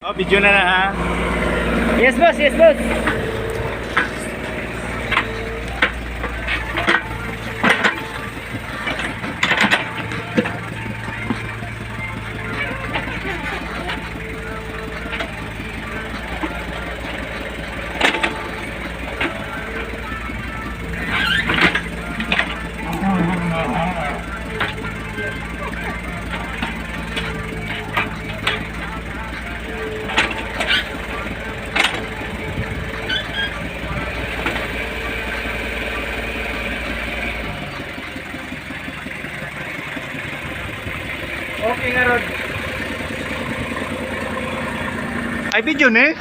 Oh, video na ha. Yes boss, yes boss. Okay nga Rod. Ay, video na eh.